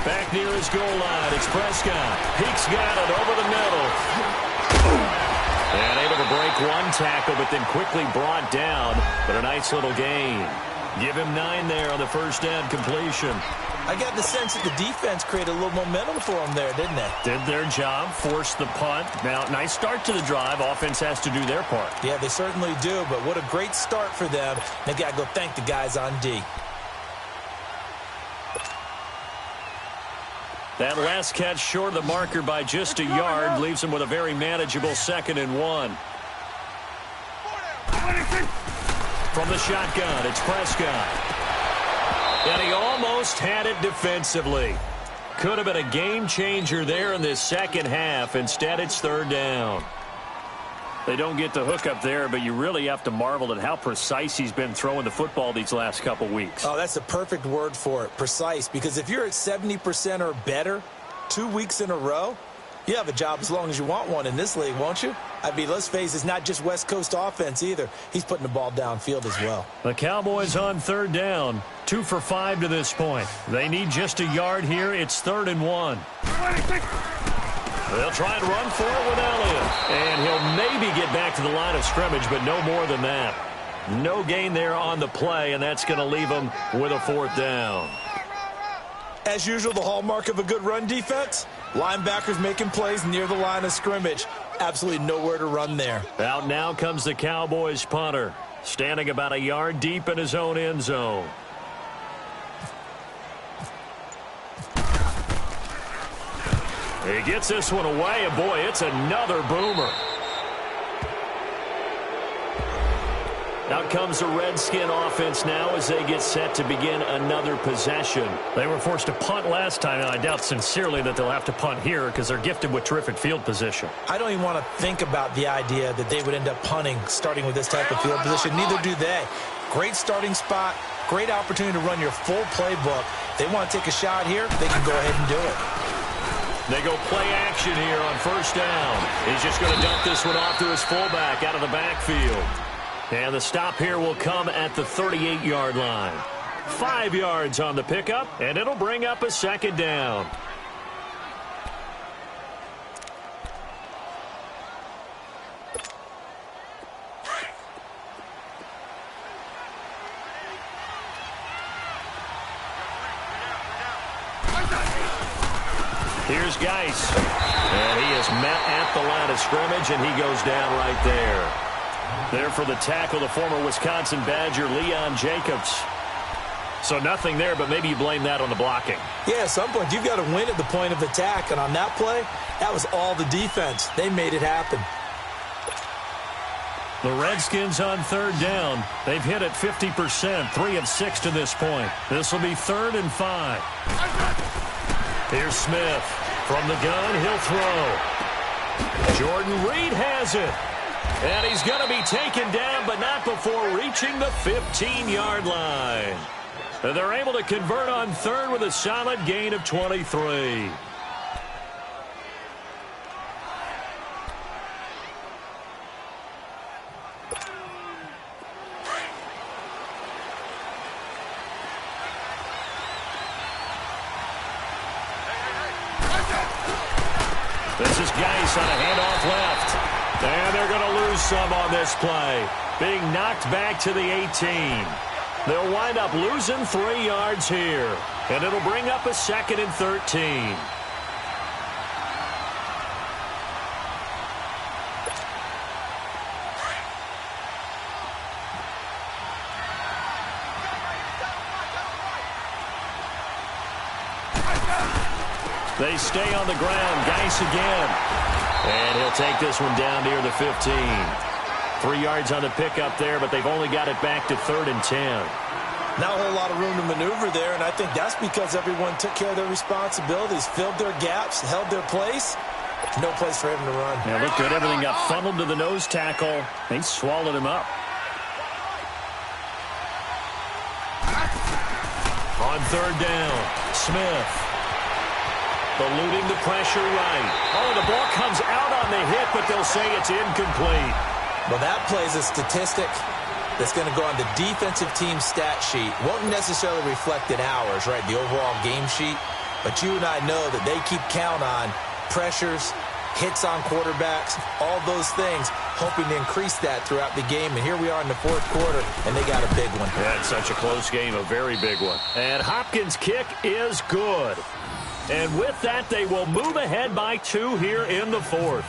Back near his goal line, it's Prescott. Peek's got it over the middle. And able to break one tackle, but then quickly brought down. But a nice little gain. Give him 9 there on the first down completion. I got the sense that the defense created a little momentum for them there, didn't they? Did their job, forced the punt. Now, nice start to the drive. Offense has to do their part. Yeah, they certainly do, but what a great start for them. They got to go thank the guys on D. That last catch short of the marker by just a yard leaves him with a very manageable 2nd and 1. From the shotgun, it's Prescott. And he almost had it defensively. Could have been a game changer there in this second half. Instead, it's 3rd down. They don't get the hook up there, but you really have to marvel at how precise he's been throwing the football these last couple weeks. Oh, that's the perfect word for it, precise. Because if you're at 70% or better 2 weeks in a row, you have a job as long as you want one in this league, won't you? I mean, let's face it, it's not just West Coast offense either. He's putting the ball downfield as well. The Cowboys on 3rd down, 2 for 5 to this point. They need just a yard here. It's 3rd and 1. They'll try and run for it with Elliott. And he'll maybe get back to the line of scrimmage, but no more than that. No gain there on the play, and that's going to leave him with a 4th down. As usual, the hallmark of a good run defense, linebackers making plays near the line of scrimmage. Absolutely nowhere to run there. Out now comes the Cowboys punter, standing about a yard deep in his own end zone. He gets this one away, and boy, it's another boomer. Out comes the Redskin offense now as they get set to begin another possession. They were forced to punt last time, and I doubt sincerely that they'll have to punt here because they're gifted with terrific field position. I don't even want to think about the idea that they would end up punting starting with this type of field position. Neither do they. Great starting spot, great opportunity to run your full playbook. They want to take a shot here, they can go ahead and do it. They go play action here on 1st down. He's just going to dump this one off to his fullback out of the backfield. And the stop here will come at the 38-yard line. 5 yards on the pickup, and it'll bring up a 2nd down. Here's Geis. And he is met at the line of scrimmage, and he goes down right there. There for the tackle, the former Wisconsin Badger, Leon Jacobs. So nothing there, but maybe you blame that on the blocking. Yeah, at some point, you've got to win at the point of attack. And on that play, that was all the defense. They made it happen. The Redskins on third down. They've hit it 50%, 3 of 6 to this point. This will be 3rd and 5. Here's Smith. From the gun, he'll throw. Jordan Reed has it. And he's going to be taken down, but not before reaching the 15-yard line. And they're able to convert on third with a solid gain of 23. This is Geis on a handoff left. And they're going to lose some on this play. Being knocked back to the 18. They'll wind up losing 3 yards here. And it'll bring up a 2nd and 13. They stay on the ground. Geis again. And he'll take this one down near the 15. 3 yards on the pickup there, but they've only got it back to 3rd and 10. Not a whole lot of room to maneuver there, and I think that's because everyone took care of their responsibilities, filled their gaps, held their place. No place for him to run. Yeah, look good. Everything got funneled to the nose tackle. They swallowed him up. On third down, Smith. Eluding the pressure right. Oh, the ball comes out on the hit, but they'll say it's incomplete. Well, that plays a statistic that's going to go on the defensive team stat sheet. Won't necessarily reflect in ours, right, the overall game sheet. But you and I know that they keep count on pressures, hits on quarterbacks, all those things, hoping to increase that throughout the game. And here we are in the 4th quarter, and they got a big one. Yeah, it's such a close game, a very big one. And Hopkins' kick is good. And with that, they will move ahead by 2 here in the 4th.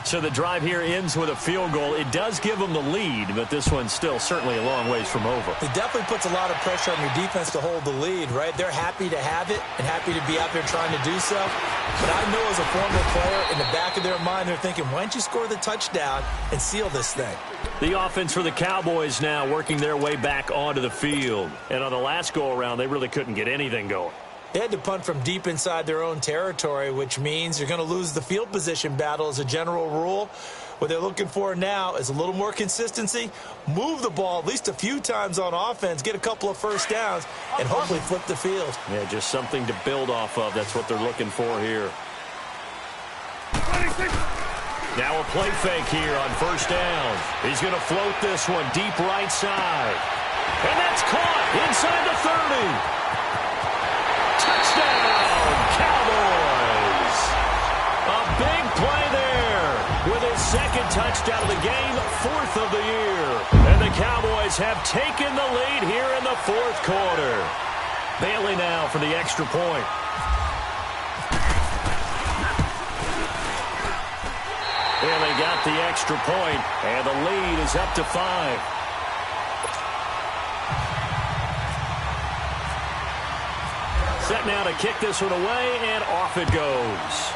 So the drive here ends with a field goal. It does give them the lead, but this one's still certainly a long ways from over. It definitely puts a lot of pressure on your defense to hold the lead, right? They're happy to have it and happy to be out there trying to do so. But I know as a former player, in the back of their mind, they're thinking, why don't you score the touchdown and seal this thing? The offense for the Cowboys now working their way back onto the field. And on the last go-around, they really couldn't get anything going. They had to punt from deep inside their own territory, which means you're going to lose the field position battle as a general rule. What they're looking for now is a little more consistency, move the ball at least a few times on offense, get a couple of first downs, and hopefully flip the field. Yeah, just something to build off of. That's what they're looking for here. Now a play fake here on first down. He's going to float this one deep right side. And that's caught inside the 30. Touchdown, Cowboys! A big play there with his 2nd touchdown of the game, 4th of the year. And the Cowboys have taken the lead here in the 4th quarter. Bailey now for the extra point. And they got the extra point, and the lead is up to 5. Set now to kick this one away, and off it goes.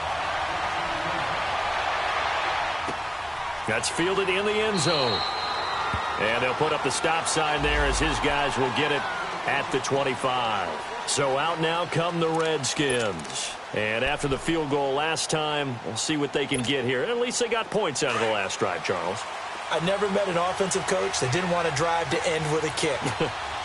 That's fielded in the end zone. And they'll put up the stop sign there as his guys will get it at the 25. So out now come the Redskins. And after the field goal last time, we'll see what they can get here. At least they got points out of the last drive, Charles. I never met an offensive coach that didn't want to drive to end with a kick.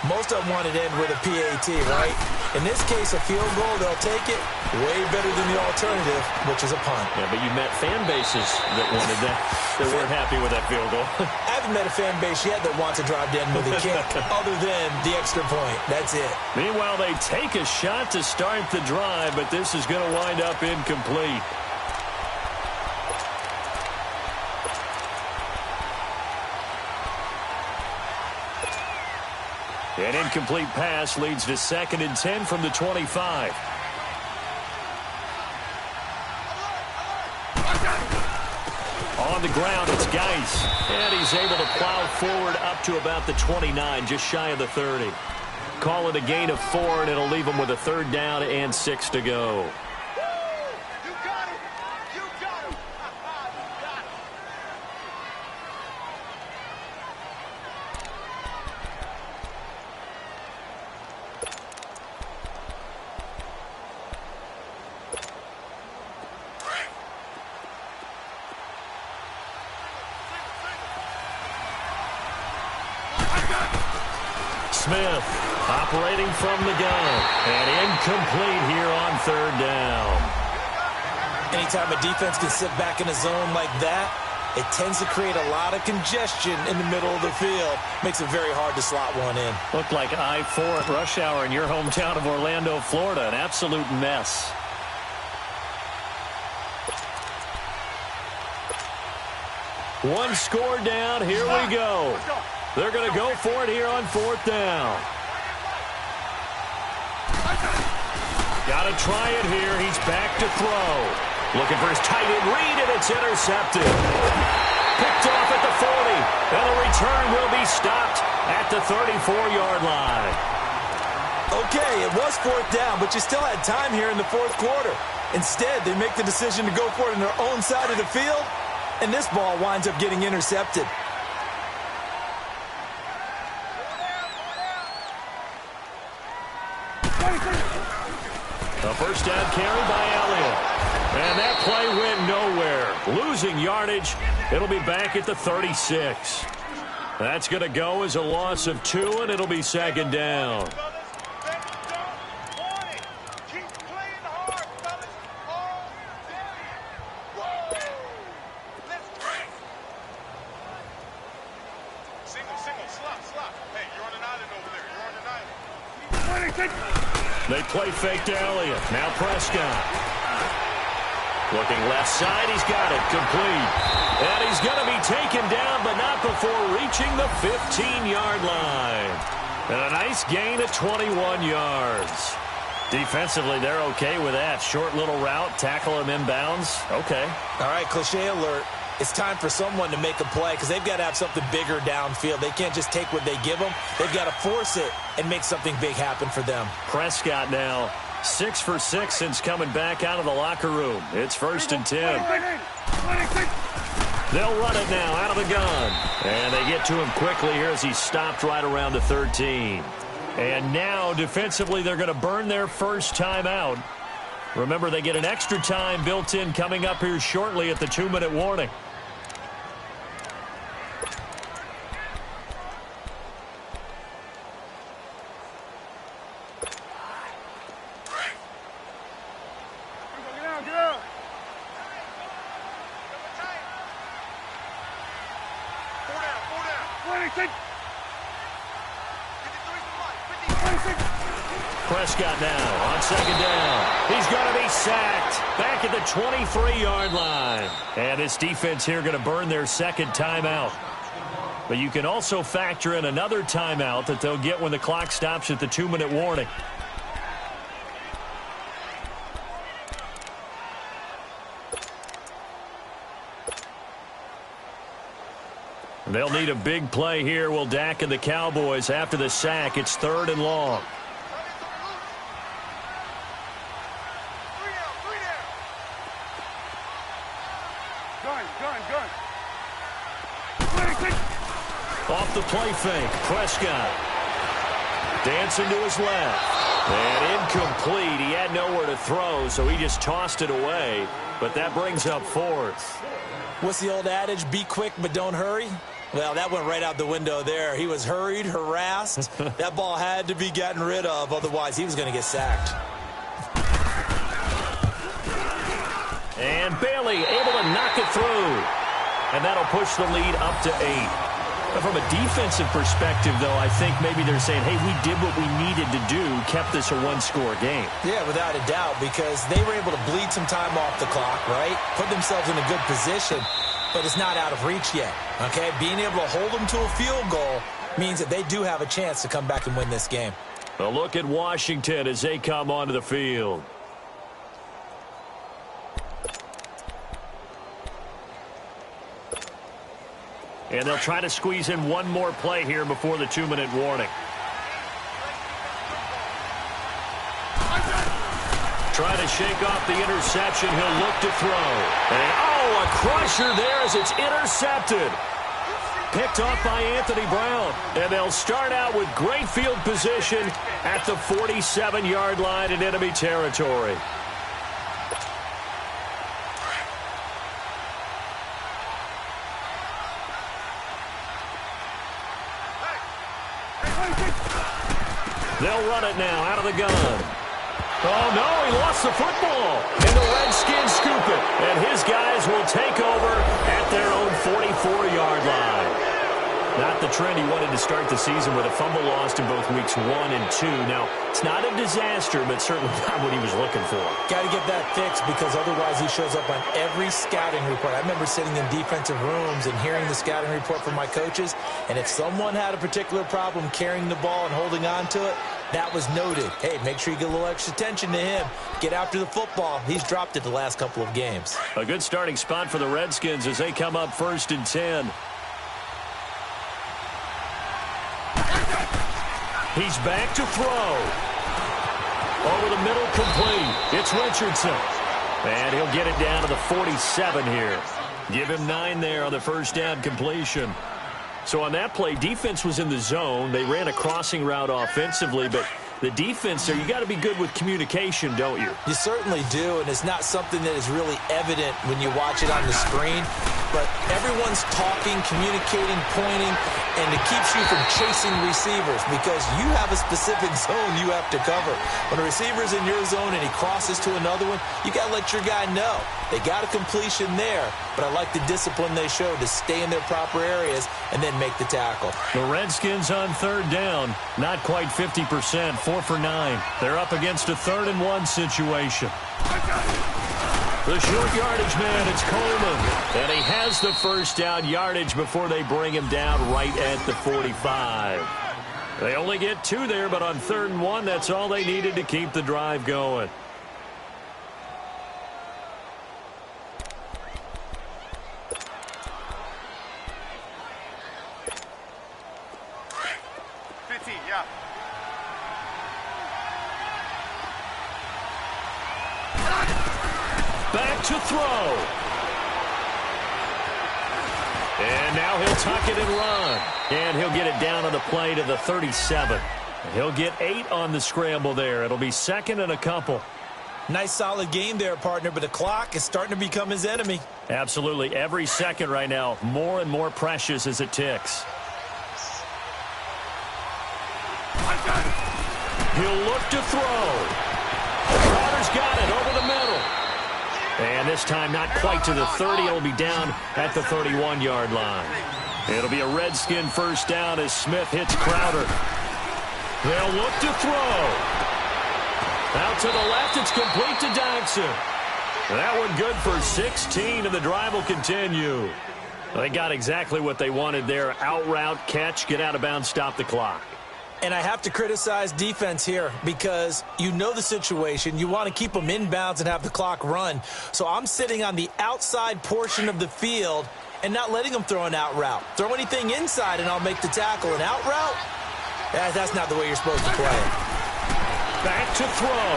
Most of them wanted to end with a PAT, right? In this case, a field goal, they'll take it way better than the alternative, which is a punt. Yeah, but you met fan bases that wanted that, that weren't happy with that field goal. I haven't met a fan base yet that wants to drive to end with a kick other than the extra point. That's it. Meanwhile, they take a shot to start the drive, but this is going to wind up incomplete. An incomplete pass leads to 2nd and 10 from the 25. On the ground, it's Geis. And he's able to plow forward up to about the 29, just shy of the 30. Call it a gain of 4, and it'll leave him with a 3rd down and 6 to go. Smith operating from the gun. And incomplete here on third down. Anytime a defense can sit back in a zone like that, it tends to create a lot of congestion in the middle of the field. Makes it very hard to slot one in. Looked like I-4 at rush hour in your hometown of Orlando, Florida. An absolute mess. One score down. Here we go. They're going to go for it here on fourth down. Got to try it here. He's back to throw. Looking for his tight end read, and it's intercepted. Picked off at the 40. And the return will be stopped at the 34-yard line. Okay, it was fourth down, but you still had time here in the fourth quarter. Instead, they make the decision to go for it on their own side of the field, and this ball winds up getting intercepted. A first down carry by Elliott. And that play went nowhere. Losing yardage. It'll be back at the 36. That's going to go as a loss of 2, and it'll be second down. They play fake to Elliott. Now Prescott. Looking left side. He's got it. Complete. And he's going to be taken down, but not before reaching the 15-yard line. And a nice gain of 21 yards. Defensively, they're okay with that. Short little route. Tackle him inbounds. Okay. All right, cliche alert. It's time for someone to make a play because they've got to have something bigger downfield. They can't just take what they give them. They've got to force it and make something big happen for them. Prescott now 6 for 6 since coming back out of the locker room. It's 1st and 10. They'll run it now out of the gun. And they get to him quickly here as he's stopped right around the 13. And now defensively they're going to burn their first timeout. Remember, they get an extra time built in coming up here shortly at the 2-minute warning. Prescott now on second down. He's going to be sacked back at the 23-yard line. And this defense here going to burn their second timeout. But you can also factor in another timeout that they'll get when the clock stops at the 2-minute warning. They'll need a big play here. Will Dak and the Cowboys after the sack. It's 3rd and long. Off the play fake, Prescott. Dancing to his left. And incomplete. He had nowhere to throw, so he just tossed it away. But that brings up 4th. What's the old adage? Be quick, but don't hurry. Well, that went right out the window there. He was hurried, harassed. That ball had to be gotten rid of, otherwise he was going to get sacked. And Bailey able to knock it through. And that'll push the lead up to 8. But from a defensive perspective, though, I think maybe they're saying, hey, we did what we needed to do, kept this a one-score game. Yeah, without a doubt, because they were able to bleed some time off the clock, right? Put themselves in a good position, but it's not out of reach yet, okay? Being able to hold them to a field goal means that they do have a chance to come back and win this game. A look at Washington as they come onto the field. And they'll try to squeeze in one more play here before the 2-minute warning. Trying to shake off the interception. He'll look to throw. And, oh, a crusher there as it's intercepted. Picked off by Anthony Brown. And they'll start out with great field position at the 47-yard line in enemy territory. They'll run it now out of the gun. Oh, no, he lost the football. And the Redskins scoop it. And his guys will take over at their own 44-yard line. Not the trend he wanted to start the season with a fumble lost in both weeks 1 and 2. Now, it's not a disaster, but certainly not what he was looking for. Got to get that fixed because otherwise he shows up on every scouting report. I remember sitting in defensive rooms and hearing the scouting report from my coaches, and if someone had a particular problem carrying the ball and holding on to it, that was noted. Hey, make sure you get a little extra attention to him. Get after the football. He's dropped it the last couple of games. A good starting spot for the Redskins as they come up 1st and 10. He's back to throw. Over the middle, complete. It's Richardson. And he'll get it down to the 47 here. Give him 9 there on the first down completion. So on that play, defense was in the zone. They ran a crossing route offensively, but the defense there, you got to be good with communication, don't you? You certainly do, and it's not something that is really evident when you watch it on the screen. But everyone's talking, communicating, pointing, and it keeps you from chasing receivers because you have a specific zone you have to cover. When a receiver's in your zone and he crosses to another one, you got to let your guy know. They got a completion there, but I like the discipline they showed to stay in their proper areas and then make the tackle. The Redskins on 3rd down, not quite 50%, 4 for 9. They're up against a 3rd and 1 situation. The short yardage man, it's Coleman. And he has the first down yardage before they bring him down right at the 45. They only get 2 there, but on 3rd and 1, that's all they needed to keep the drive going. Back to throw. And now he'll tuck it and run. And he'll get it down on the play to the 37. He'll get 8 on the scramble there. It'll be 2nd and a couple. Nice solid game there, partner, but the clock is starting to become his enemy. Absolutely. Every second right now, more and more precious as it ticks. He'll look to throw. Crowder's got it over the middle. And this time not quite to the 30. It'll be down at the 31-yard line. It'll be a Redskin first down as Smith hits Crowder. They'll look to throw. Out to the left, it's complete to Dodson. That one good for 16, and the drive will continue. They got exactly what they wanted there. Out route, catch, get out of bounds, stop the clock. And I have to criticize defense here because you know the situation. You want to keep them inbounds and have the clock run. So I'm sitting on the outside portion of the field and not letting them throw an out route. Throw anything inside and I'll make the tackle. An out route? That's not the way you're supposed to play it. Back to throw.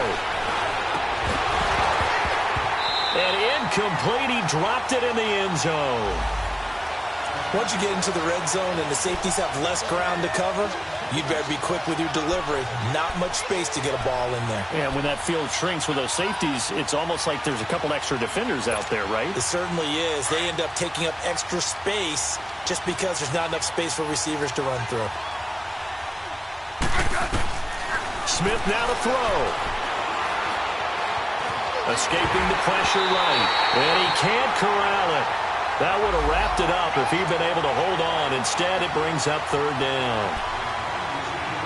And incomplete. He dropped it in the end zone. Once you get into the red zone and the safeties have less ground to cover, you'd better be quick with your delivery. Not much space to get a ball in there. Yeah, when that field shrinks with those safeties, it's almost like there's a couple extra defenders out there, right? It certainly is. They end up taking up extra space just because there's not enough space for receivers to run through. Smith now to throw. Escaping the pressure right. And he can't corral it. That would have wrapped it up if he'd been able to hold on. Instead, it brings up 3rd down.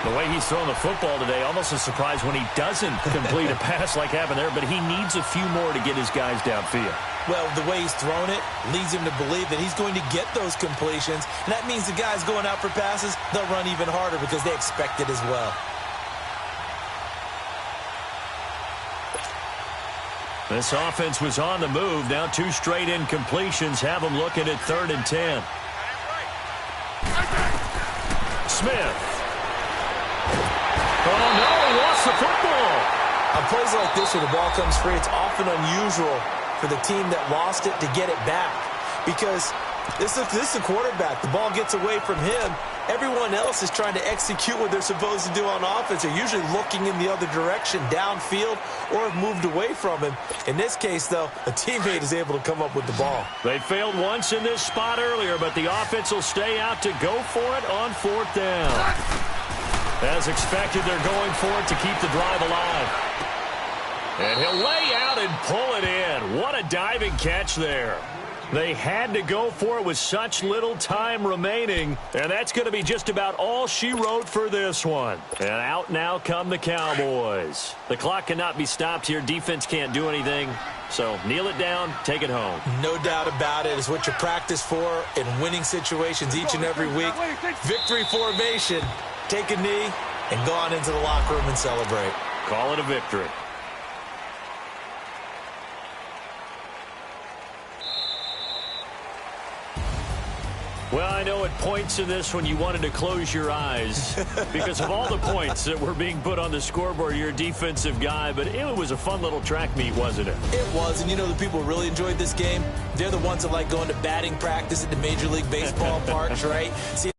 The way he's throwing the football today, almost a surprise when he doesn't complete a pass like happened there, but he needs a few more to get his guys downfield. Well, the way he's thrown it leads him to believe that he's going to get those completions, and that means the guys going out for passes, they'll run even harder because they expect it as well. This offense was on the move. Now 2 straight incompletions have them looking at 3rd and 10. Smith. Oh, no, he lost the football. On plays like this where the ball comes free, it's often unusual for the team that lost it to get it back because this is a quarterback. The ball gets away from him. Everyone else is trying to execute what they're supposed to do on offense. They're usually looking in the other direction, downfield, or have moved away from him. In this case, though, a teammate is able to come up with the ball. They failed once in this spot earlier, but the offense will stay out to go for it on 4th down. As expected, they're going for it to keep the drive alive. And he'll lay out and pull it in. What a diving catch there. They had to go for it with such little time remaining, and that's going to be just about all she wrote for this one. And out now come the Cowboys. The clock cannot be stopped here. Defense can't do anything. So kneel it down, take it home. No doubt about it. It's what you practice for in winning situations each and every week. Victory formation. Take a knee and go on into the locker room and celebrate. Call it a victory. Well, I know at points in this one you wanted to close your eyes because of all the points that were being put on the scoreboard. You're a defensive guy, but it was a fun little track meet, wasn't it? It was, and you know the people who really enjoyed this game? They're the ones that like going to batting practice at the Major League Baseball parks, right? See